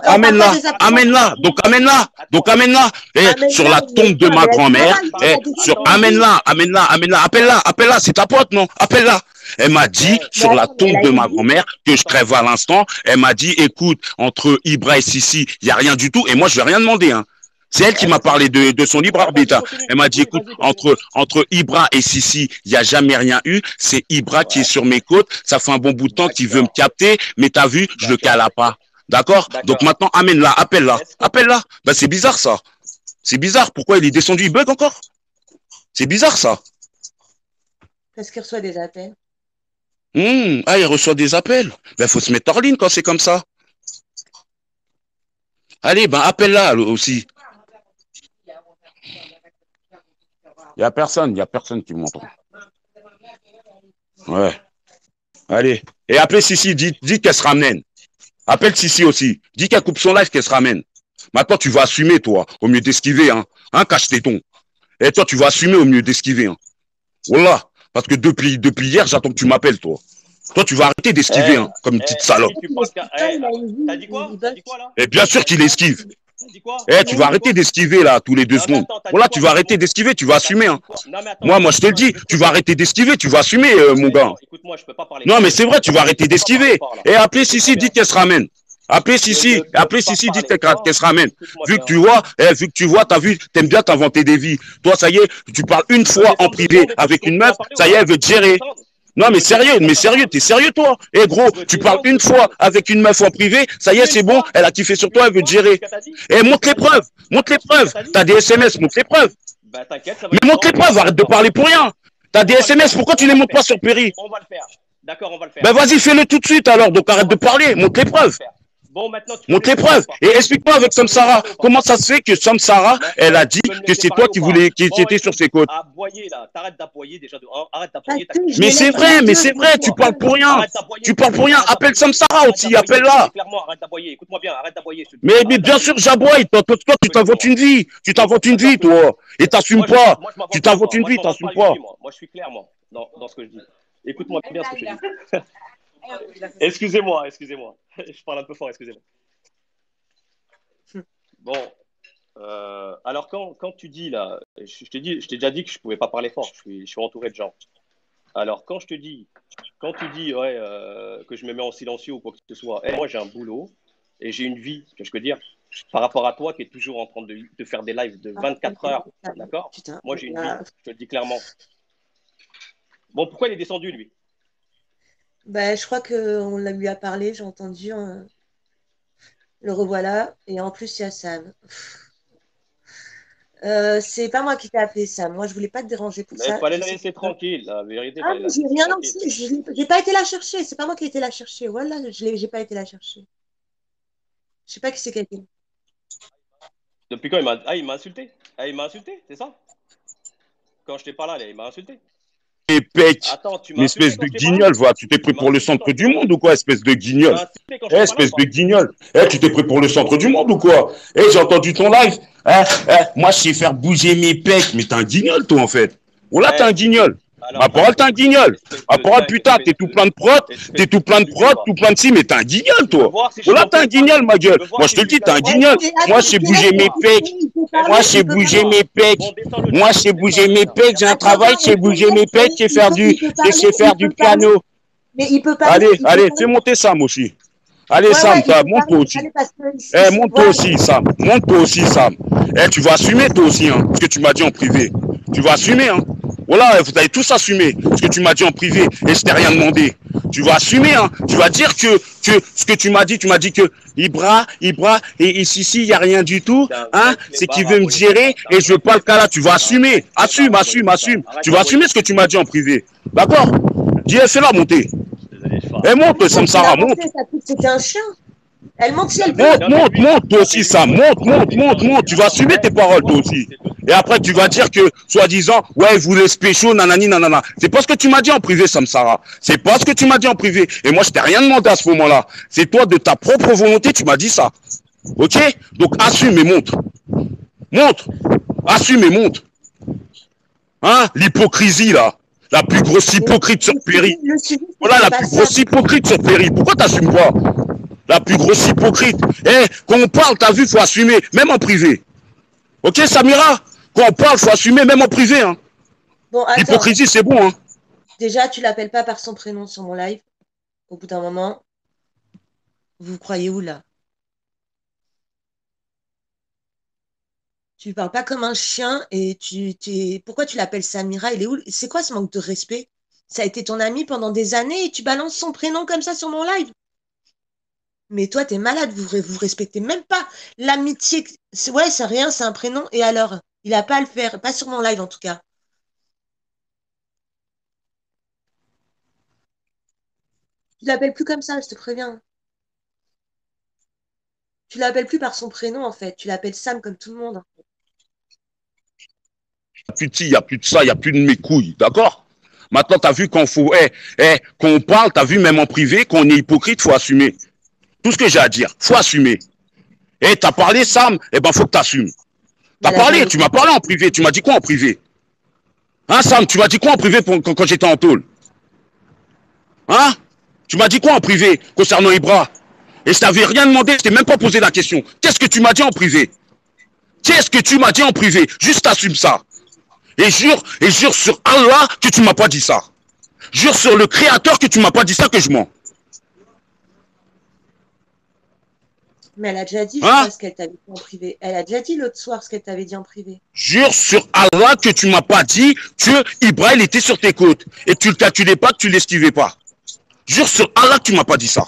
Speaker 4: Amène-la. Donc amène-la. Et sur la tombe de ma grand-mère, amène-la. Appelle-la. C'est ta pote, non? Appelle-la. Elle m'a dit, sur la tombe de ma grand-mère, que je crève à l'instant, elle m'a dit, écoute, entre Ibra et Sissi, il n'y a rien du tout. Et moi, je ne vais rien demander, hein. C'est elle qui m'a parlé de son libre arbitre. Elle m'a dit, écoute, entre Ibra et Sissi, il n'y a jamais rien eu. C'est Ibra qui est sur mes côtes. Ça fait un bon bout de temps qu'il veut me capter. Mais t'as vu, je le cale pas. D'accord? Donc maintenant, amène-la, appelle-la. Ben, c'est bizarre, ça. C'est bizarre. Pourquoi il est descendu? Il bug encore? C'est bizarre, ça.
Speaker 1: Parce qu'il reçoit des appels.
Speaker 4: Ah, il reçoit des appels. Ben, faut se mettre hors ligne quand c'est comme ça. Allez, ben, appelle-la aussi. Il n'y a personne qui m'entend. Ouais. Allez. Et appelez Sissi, dis qu'elle se ramène. Appelle Sissi aussi. Dis qu'elle coupe son live, qu'elle se ramène. Maintenant, tu vas assumer, toi, au mieux d'esquiver, hein. Cache téton. Et toi, tu vas assumer au mieux d'esquiver, hein. Voilà. Parce que depuis hier, j'attends que tu m'appelles, toi. Toi, tu vas arrêter d'esquiver, hein, comme une petite salope.
Speaker 2: T'as dit quoi là?
Speaker 4: Et bien sûr qu'il esquive. Tu vas arrêter d'esquiver là tous les 2 secondes. Voilà, tu vas arrêter d'esquiver, tu vas assumer. Hein. Moi, je te le dis, tu vas arrêter d'esquiver, tu vas assumer, mon gars. Non, mais c'est vrai, tu vas arrêter d'esquiver. Et appelez Sissi, dis qu'elle se ramène. Appelez Sissi, dis qu'elle se ramène. Vu que tu vois, t'as vu, t'aimes bien t'inventer des vies. Toi, ça y est, tu parles une fois en privé avec une meuf, ça y est, elle veut te gérer. Non, mais sérieux, t'es sérieux, toi? Eh, gros, tu parles une fois avec une meuf en privé, ça y est, c'est bon, elle a kiffé sur toi, elle veut te gérer. Eh, montre les preuves. T'as des SMS, montre les preuves.
Speaker 2: Bah, t'inquiète, ça va
Speaker 4: Mais
Speaker 2: être
Speaker 4: montre les preuves, arrête de parler pour rien. T'as des SMS, pourquoi tu les montres pas sur Perry?
Speaker 2: On va le faire. D'accord, on va le faire.
Speaker 4: Ben vas-y, fais-le tout de suite alors, donc arrête de parler, montre les preuves.
Speaker 2: Bon, maintenant,
Speaker 4: Montre les preuves. Et explique-moi avec Samsara, comment ça se fait que Samsara, elle a dit que c'est toi qui étais sur ses côtes.
Speaker 2: Aboyer, là. T'arrêtes d'aboyer déjà. Arrête d'aboyer.
Speaker 4: Mais c'est vrai, tu parles pour rien. Tu parles pour rien. Appelle Samsara aussi, appelle-la.
Speaker 2: Clairement, arrête d'aboyer. Écoute-moi bien, arrête d'aboyer.
Speaker 4: Mais bien sûr, j'aboie. Toi, tu t'inventes une vie. Tu t'inventes une vie, toi. Et t'assumes pas. Tu t'inventes une vie, t'assumes pas.
Speaker 2: Moi, je suis clair, moi, dans ce que je dis. Écoute-moi bien ce que je dis. Excusez-moi. Je parle un peu fort, excusez-moi. Bon, alors quand tu dis là, je t'ai déjà dit que je pouvais pas parler fort, je suis entouré de gens. Alors quand tu dis ouais, que je me mets en silencieux ou quoi que ce soit, moi j'ai un boulot et j'ai une vie, que je peux dire, par rapport à toi qui est toujours en train de faire des lives de 24 heures, d'accord? Moi j'ai une vie, je te le dis clairement. Bon, pourquoi il est descendu lui?
Speaker 1: Ben, je crois qu'on lui a parlé, j'ai entendu. Le revoilà. Et en plus, il y a Sam. C'est pas moi qui t'ai appelé, Sam. Moi, je voulais pas te déranger pour ça.
Speaker 2: Il fallait la laisser tranquille, la vérité.
Speaker 1: Ah, mais j'ai rien lancé. J'ai pas été la chercher. C'est pas moi qui ai été la chercher. Voilà, j'ai pas été la chercher. Je sais pas qui c'est qui a été.
Speaker 2: Depuis quand il m'a insulté? Il m'a insulté, c'est ça? Quand je t'ai pas là, il m'a insulté.
Speaker 4: Et pec,
Speaker 2: Attends, tu
Speaker 4: une
Speaker 2: m'as
Speaker 4: espèce de guignol, voilà. Tu t'es pris pour le centre du monde ou quoi, espèce de guignol? Espèce de guignol. Tu t'es pris pour le centre du monde ou quoi? J'ai entendu ton live. Moi, je sais faire bouger mes pecs. Mais t'es un guignol, toi, en fait. Oh là, t'es un guignol. Ma parole, t'es un guignol. Ma parole, putain, t'es tout plein de prod, tout plein de ci, mais t'es un guignol, toi. Oh là, t'es un guignol, ma gueule. Moi, je te le dis, t'es un guignol. Moi, je sais bouger mes pecs. Moi, je sais bouger mes pecs. Moi, je sais bouger mes pecs. J'ai un travail, je sais bouger mes pecs. Je sais faire du piano.
Speaker 1: Mais il peut pas.
Speaker 4: Allez, fais monter Sam aussi. Allez, Sam, monte-toi aussi. Monte-toi aussi, Sam. Monte-toi aussi, Sam. Tu vas assumer, toi aussi, hein, ce que tu m'as dit en privé. Tu vas assumer, hein. Voilà, vous allez tous assumer ce que tu m'as dit en privé et je t'ai rien demandé. Tu vas assumer, hein. Tu vas dire que ce que tu m'as dit que Ibra, et ici, il n'y a rien du tout, hein. C'est qu'il veut me gérer et je veux pas le cas là. Tu vas assumer. Assume. Tu vas assumer ce que tu m'as dit en privé. D'accord? Dis, fais-la monter. Monte, Samsara, monte.
Speaker 1: C'était un chien. Elle monte si elle peut.
Speaker 4: Monte, toi aussi, ça. Monte. Tu vas assumer tes paroles, toi aussi. Et après, tu vas dire que, soi-disant, ouais, vous voulez pécho, nanani, nanana. C'est pas ce que tu m'as dit en privé, Samsara. C'est pas ce que tu m'as dit en privé. Et moi, je t'ai rien demandé à ce moment-là. C'est toi, de ta propre volonté, tu m'as dit ça. Ok? Donc, assume et monte. Monte. Assume et monte. Hein? L'hypocrisie, là. La plus grosse hypocrite sur Perry. Voilà, la plus grosse hypocrite sur Perry. Pourquoi t'assumes pas? La plus grosse hypocrite. Quand on parle, t'as vu, faut assumer, même en privé. Ok, Samira? Quand on parle, faut assumer, même en privé. Hein. Bon, l'hypocrisie, c'est bon. Hein.
Speaker 1: Déjà, tu l'appelles pas par son prénom sur mon live. Au bout d'un moment, vous croyez où, là? Tu parles pas comme un chien et pourquoi tu l'appelles Samira? Il est où? C'est quoi ce manque de respect? Ça a été ton ami pendant des années et tu balances son prénom comme ça sur mon live? Mais toi, t'es malade, vous respectez même pas l'amitié. Ouais, c'est rien, c'est un prénom. Et alors? Il a pas à le faire, pas sur mon live en tout cas. Tu l'appelles plus comme ça, je te préviens. Tu l'appelles plus par son prénom en fait. Tu l'appelles Sam comme tout le monde.
Speaker 4: Il n'y a plus de ça, il n'y a plus de mes couilles, d'accord? Maintenant, tu as vu qu'on faut, quand on parle, tu as vu même en privé, qu'on est hypocrite, il faut assumer. Tout ce que j'ai à dire, il faut assumer. Tu as parlé, Sam, faut que tu assumes. Tu as parlé, tu m'as parlé en privé, tu m'as dit quoi en privé? Hein, Sam, tu m'as dit quoi en privé quand j'étais en tôle? Hein? Tu m'as dit quoi en privé concernant Ibra? Et je t'avais rien demandé, je t'ai même pas posé la question. Qu'est-ce que tu m'as dit en privé? Qu'est-ce que tu m'as dit en privé? Juste assume ça. Et jure sur Allah que tu m'as pas dit ça. Jure sur le Créateur que tu m'as pas dit ça, que je mens.
Speaker 1: Mais elle a déjà dit, je
Speaker 4: Hein?
Speaker 1: crois, ce qu'elle t'avait dit en privé. Elle a déjà dit l'autre soir ce qu'elle t'avait dit en privé.
Speaker 4: Jure sur Allah que tu m'as pas dit que Ibrahim était sur tes côtes et que tu le calculais pas, que tu l'esquivais pas. Jure sur Allah que tu m'as pas dit ça.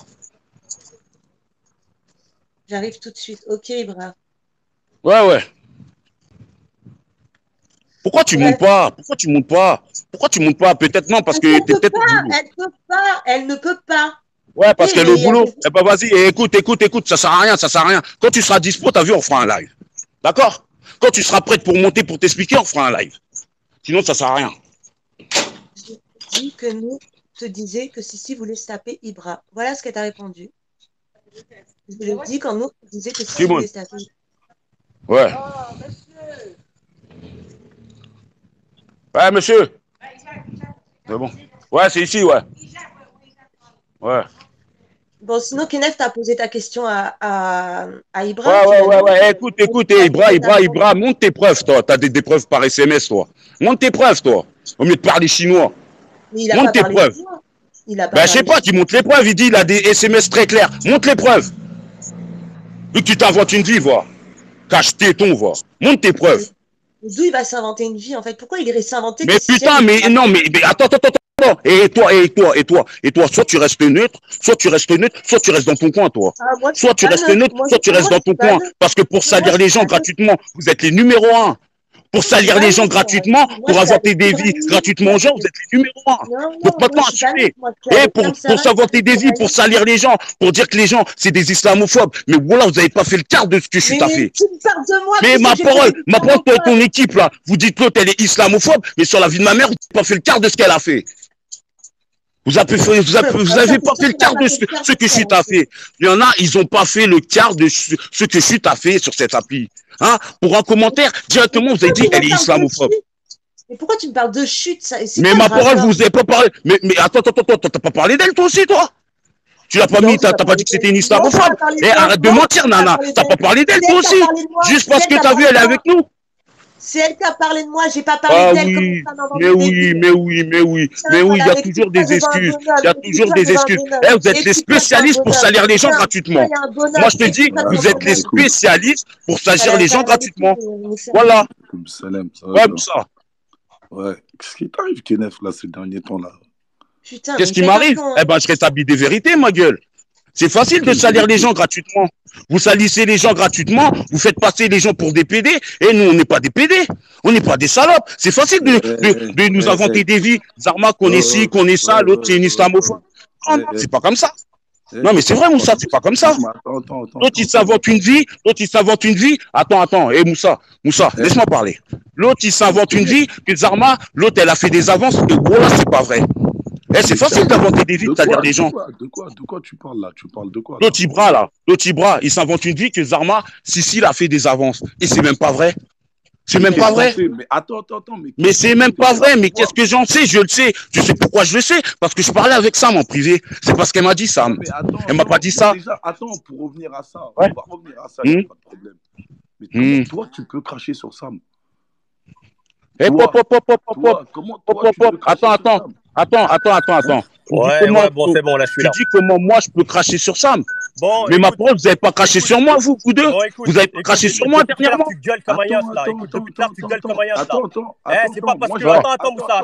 Speaker 1: J'arrive tout de suite. Ok, Ibra.
Speaker 4: Ouais. Pourquoi tu montes pas? Pourquoi tu montes pas? Pourquoi tu montes pas? Peut-être non, parce que t'es peut-être au boulot.
Speaker 1: Elle peut pas. Elle ne peut pas.
Speaker 4: Ouais, parce qu'elle est au boulot. Eh ben vas-y, écoute, ça sert à rien. Quand tu seras dispo, t'as vu, on fera un live. D'accord? Quand tu seras prête pour monter, pour t'expliquer, on fera un live. Sinon, ça sert à rien.
Speaker 1: Je dis que nous te disait que Sissi voulait se taper Ibra. Voilà ce qu'elle t'a répondu. Je lui ai dit quand nous te disait que Sissi voulait se taper Ibra.
Speaker 4: Ouais. Ouais, monsieur. C'est bon. Ouais, c'est ici, ouais. Ouais.
Speaker 1: Bon, sinon, Kenneth, t'as posé ta question à Ibra.
Speaker 4: Ouais. Écoute, Ibra, monte tes preuves, toi. T'as des preuves par SMS, toi. Monte tes preuves, toi. Au mieux de parler chinois. Monte tes preuves. Ben, je sais pas, tu montes les preuves. Il dit, il a des SMS très clairs. Monte les preuves. Vu que tu t'inventes une vie, vois. Cache téton, vois. Monte tes preuves.
Speaker 1: D'où il va s'inventer une vie, en fait? Pourquoi il irait s'inventer?
Speaker 4: Mais putain, mais attends. Et toi, soit tu restes neutre, soit tu restes dans ton coin, toi. Soit tu restes neutre, soit tu restes dans ton coin. Parce que pour salir les gens gratuitement, vous êtes les numéros 1. Pour salir les gens gratuitement, pour inventer des vies gratuitement aux gens, vous êtes les numéros 1. Donc maintenant, assumez. Et pour s'inventer des vies, pour salir les gens, pour dire que les gens, c'est des islamophobes. Mais voilà, vous n'avez pas fait le quart de ce que Chut a fait. Mais ma parole, toi et ton équipe, là, vous dites que l'autre, elle est islamophobe, mais sur la vie de ma mère, vous n'avez pas fait le quart de ce qu'elle a fait. Vous avez pas fait le quart de ce que Chut a fait. Il y en a, ils n'ont pas fait le quart de ce que Chut a fait sur cette appli. Hein? Pour un commentaire, directement, vous avez dit, elle est islamophobe.
Speaker 1: Mais pourquoi tu me parles de Chut?
Speaker 4: Mais ma parole, vous n'avez pas parlé. Mais attends, t'as pas parlé d'elle, toi aussi, toi? Tu l'as pas mis, t'as pas dit que c'était une islamophobe. Et arrête de mentir, Nana. T'as pas parlé d'elle, toi aussi? Juste parce que t'as vu, elle est avec nous.
Speaker 1: C'est elle qui a parlé de moi, j'ai pas parlé d'elle.
Speaker 4: Mais oui, il y a toujours des excuses. Eh, vous êtes les spécialistes pour salir les gens gratuitement. Moi, je te dis, vous êtes les spécialistes pour salir les gens gratuitement. Voilà. Ouais, ça.
Speaker 5: Ouais. Qu'est-ce qui t'arrive, Kenneth, là, ces derniers temps-là?
Speaker 4: Qu'est-ce qui m'arrive? Eh ben, je rétablis des vérités, ma gueule. C'est facile de salir les gens gratuitement. Vous salissez les gens gratuitement, vous faites passer les gens pour des PD, et nous, on n'est pas des PD, on n'est pas des salopes. C'est facile de nous inventer des vies. Zarma, qu'on est ci, qu'on est ça, l'autre, c'est une islamophobe. Non, c'est pas comme ça. Non, mais c'est vrai, Moussa, c'est pas comme ça. L'autre, il s'invente une vie. Attends. Moussa, laisse-moi parler. L'autre, il s'invente une vie, que Zarma, l'autre, elle a fait des avances, et voilà, c'est pas vrai. C'est facile d'inventer des vies, c'est-à-dire des gens.
Speaker 5: De quoi tu parles là? Tu parles de quoi?
Speaker 4: L'autre Ibra, il s'invente une vie que Zarma, Sissi, il a fait des avances. Et c'est même pas vrai. C'est même pas vrai.
Speaker 5: Mais attends.
Speaker 4: Mais c'est même pas vrai. Mais qu'est-ce que j'en sais? Je le sais. Je sais pourquoi je le sais. Parce que je parlais avec Sam en privé. C'est parce qu'elle m'a dit ça. Elle m'a pas dit ça.
Speaker 5: Déjà, attends, pour revenir à ça, on va revenir à ça, il n'y a pas de problème. Mais comment toi, tu peux cracher sur Sam?
Speaker 4: Attends.
Speaker 6: Ouais, bon, c'est bon, là, je suis là.
Speaker 4: Tu dis comment moi, je peux cracher sur Sam.
Speaker 6: Bon,
Speaker 4: mais ma parole, vous n'avez pas craché sur moi, vous deux. Vous avez pas craché sur moi dernièrement.
Speaker 6: Tu gueules comme un yas, là. Écoute, depuis tard, tu gueules comme un yas, là. C'est pas parce que... Attends, Moussa,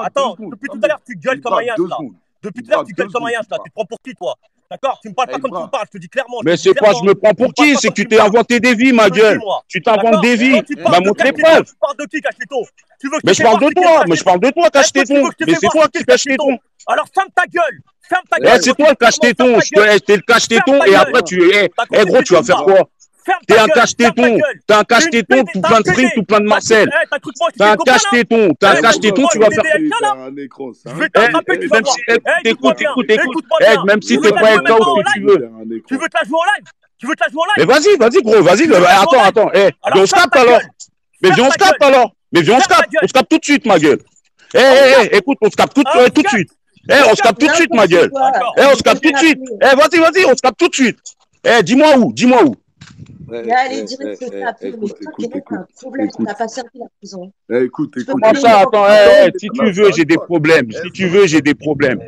Speaker 6: attends. Depuis tout à l'heure, tu gueules comme un yas, là. Depuis tout à l'heure, tu gueules comme un yas, là. Tu te prends pour qui, toi? D'accord? Tu me parles pas comme tu me parles, je te dis clairement.
Speaker 4: Mais c'est pas, je me prends pour qui? C'est que tu t'es inventé des vies, ma gueule. Tu t'inventes des vies. Bah, montre les preuves.
Speaker 6: Tu parles de qui, Cacheton?
Speaker 4: Mais je parle de toi, Cacheton. Mais c'est toi qui Cacheton.
Speaker 6: Alors, ferme ta gueule.
Speaker 4: C'est toi le cache-téton. T'es le cache-téton et après gros, tu vas faire quoi? T'es un cache-téton. T'es un cache-téton tout plein de fric, tout plein de Marcel. T'es un cache-téton. Tu vas faire
Speaker 6: quoi? Je vais t'attraper, tu vas voir.
Speaker 4: Écoute. Même si t'es pas LK ou ce que tu veux.
Speaker 6: Tu veux te la jouer en live?
Speaker 4: Mais vas-y, gros, vas-y. Attends. Viens, on se capte alors. Mais viens, on se capte alors. On se capte tout de suite, ma gueule. Écoute, on se capte tout de suite. On se capte tout de suite, ma gueule. On se capte tout de suite. Vas-y, on se capte tout de suite. Dis-moi où.
Speaker 1: Mais allez, direct, je t'appelle. Mais toi, Kenneth, t'as un problème.
Speaker 5: écoute.
Speaker 1: T'as pas servi la prison.
Speaker 5: Écoute,
Speaker 1: Tu peux
Speaker 5: écoute.
Speaker 1: pas
Speaker 4: Comment ça? Attends, si tu veux, j'ai des
Speaker 5: pas.
Speaker 4: problèmes. Si tu veux, j'ai des problèmes.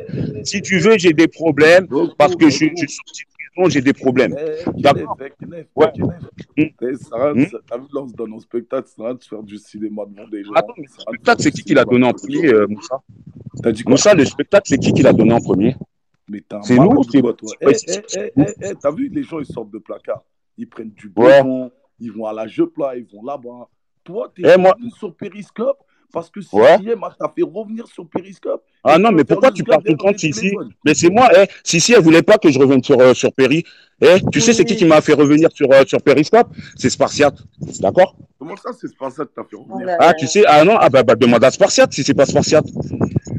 Speaker 4: Si tu veux, j'ai des problèmes parce que je suis sorti de prison, j'ai des problèmes. D'accord? Ouais.
Speaker 5: Sarah, t'as vu, là, on se donne en spectacle, ça va de faire du cinéma devant des gens.
Speaker 4: Attends, mais le spectacle, c'est qui l'a donné en premier, Moussa?
Speaker 5: T'as dit quoi?
Speaker 4: Moussa, le spectacle, c'est qui l'a donné en premier?
Speaker 5: Mais t'es un
Speaker 4: C'est
Speaker 5: malade
Speaker 4: nous,
Speaker 5: ou quoi, toi? T'as vu, les gens, ils sortent de placard. Ils prennent du béton, ils vont à la jeu plat, ils vont là-bas. Toi, t'es revenu sur Periscope parce que CCM t'a fait revenir sur Periscope.
Speaker 4: Ah non, mais pourquoi tu parles tout le temps de Sissi? Mais c'est moi, Sissi, elle voulait pas que je revienne sur Péri. Tu sais, c'est qui m'a fait revenir sur Periscope? C'est Spartiate. D'accord?
Speaker 5: Comment ça, c'est Spartiate qui t'a fait revenir?
Speaker 4: Ah, tu sais, ah non, demande à Spartiate si c'est pas Spartiate.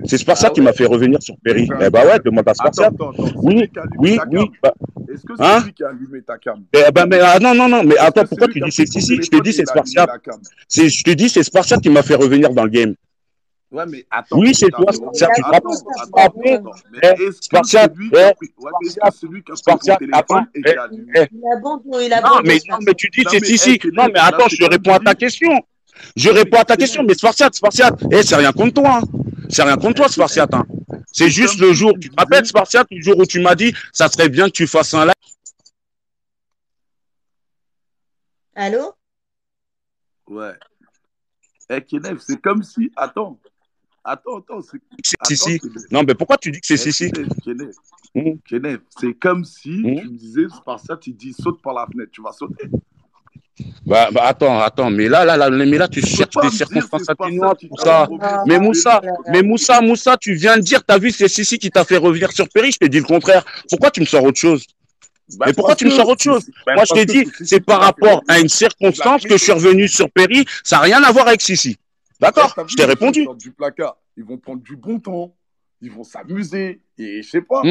Speaker 4: C'est Spartiate qui m'a fait revenir sur Péri. Eh bah ouais, demande à Spartiate. Oui.
Speaker 5: Est-ce que c'est lui qui a allumé ta cam?
Speaker 4: Non, mais attends, pourquoi tu dis c'est Sissi? Je te dis c'est Spartiate. Je te dis c'est Spartiate qui m'a fait revenir dans le game.
Speaker 5: Ouais, mais attends.
Speaker 4: Oui, c'est toi, Spartiate. Tu te rappelles? Spartiate,
Speaker 5: est-ce que c'est lui qui a pris ton téléphone et qui a allumé?
Speaker 4: Non, mais tu dis c'est Sissi. Non, mais attends, je réponds à ta question. Mais Spartiate, c'est rien contre toi. C'est rien contre toi, Spartiate. C'est juste le jour, tu te rappelles, Spartiate, le jour où tu m'as dit, ça serait bien que tu fasses un live.
Speaker 1: Allô?
Speaker 5: Ouais. Kenev, c'est comme si. Attends.
Speaker 4: C'est Sissi. Non, mais pourquoi tu dis que c'est Sissi?
Speaker 5: Kenev, c'est comme si tu me disais, Spartiate, tu dis saute par la fenêtre, tu vas sauter.
Speaker 4: Bah attends, mais là, tu cherches des circonstances atténuantes pour ça. Mais Moussa, tu viens de dire, t'as vu, c'est Sissi qui t'a fait revenir sur Péri, je t'ai dit le contraire. Pourquoi tu me sors autre chose? Mais pourquoi tu me sors autre chose? Moi, je t'ai dit, c'est par rapport à une circonstance que je suis revenu sur Péri, ça n'a rien à voir avec Sissi. D'accord? Je t'ai répondu.
Speaker 5: Du placard, ils vont prendre du bon temps, ils vont s'amuser, et je sais pas.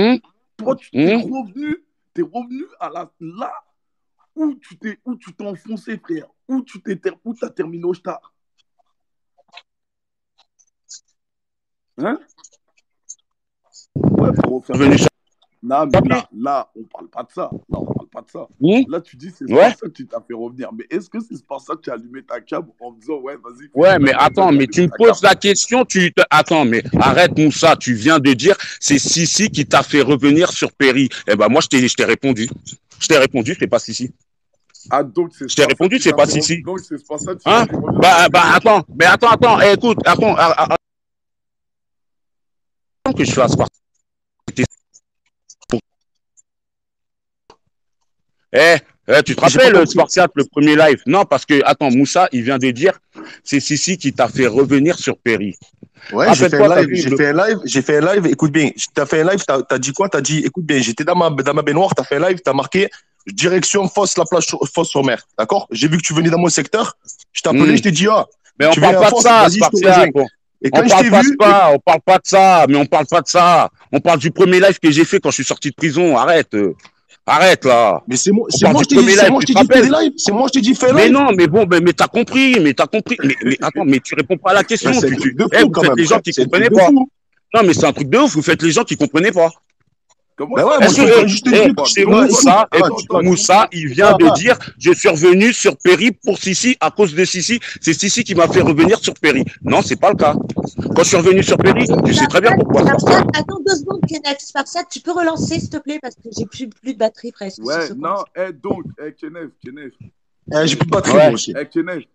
Speaker 5: Toi, tu t'es revenu à là où tu t'es enfoncé, frère, où t'as terminé au star. Hein? Ouais, pour faire. Non, mais là, on parle pas de ça. Là, tu dis, c'est pas ça que tu t'as fait revenir. Mais est-ce que c'est pas ça que tu as allumé ta cam en disant, ouais, vas-y.
Speaker 4: Ouais, mais attends, mais tu me poses la question, Attends, mais arrête, Moussa, tu viens de dire, c'est Sissi qui t'a fait revenir sur Péri. Eh ben, moi, je t'ai répondu. C'est pas Sissi.
Speaker 5: Ah, donc c'est.
Speaker 4: Je t'ai répondu, c'est pas Sissi.
Speaker 5: Donc, c'est pas ça.
Speaker 4: Hein? Attends, écoute, attends, que je fasse partie. Tu te rappelles, Spartiate, le premier live? Non, parce que, attends, Moussa, il vient de dire, c'est Sissi qui t'a fait revenir sur Péri.
Speaker 7: Ouais, j'ai fait un live, écoute bien, t'as fait un live, t'as dit quoi? T'as dit, écoute bien, j'étais dans ma baignoire, t'as fait un live, t'as marqué direction Fosse, la plage Fosse sur mer, d'accord? J'ai vu que tu venais dans mon secteur, je t'ai appelé, je t'ai dit,
Speaker 4: mais on parle pas de ça, Spartiate. Et quand on parle pas de ça, mais on parle pas de ça. On parle du premier live que j'ai fait quand je suis sorti de prison. Arrête là.
Speaker 7: Mais c'est moi qui t'ai dit fais des lives. C'est moi qui t'ai dit fais live.
Speaker 4: Mais non, mais bon, mais t'as compris. Mais attends, mais tu réponds pas à la question.
Speaker 7: Vous faites
Speaker 4: les gens qui comprenaient pas. Non, mais c'est un truc de ouf. Vous faites les gens qui comprenaient pas. Moussa, il vient de dire, je suis revenu sur Péri pour Sissi, à cause de Sissi. C'est Sissi qui m'a fait revenir sur Péri. Non, c'est pas le cas. Quand je suis revenu sur Péri, tu sais très bien pourquoi.
Speaker 1: Attends 2 secondes, Kenneth. Spartiate, tu peux relancer, s'il te plaît, parce que j'ai plus de batterie presque.
Speaker 5: Ouais, non, donc, Kenneth.
Speaker 7: J'ai plus de batterie, moi aussi.
Speaker 5: Kenneth,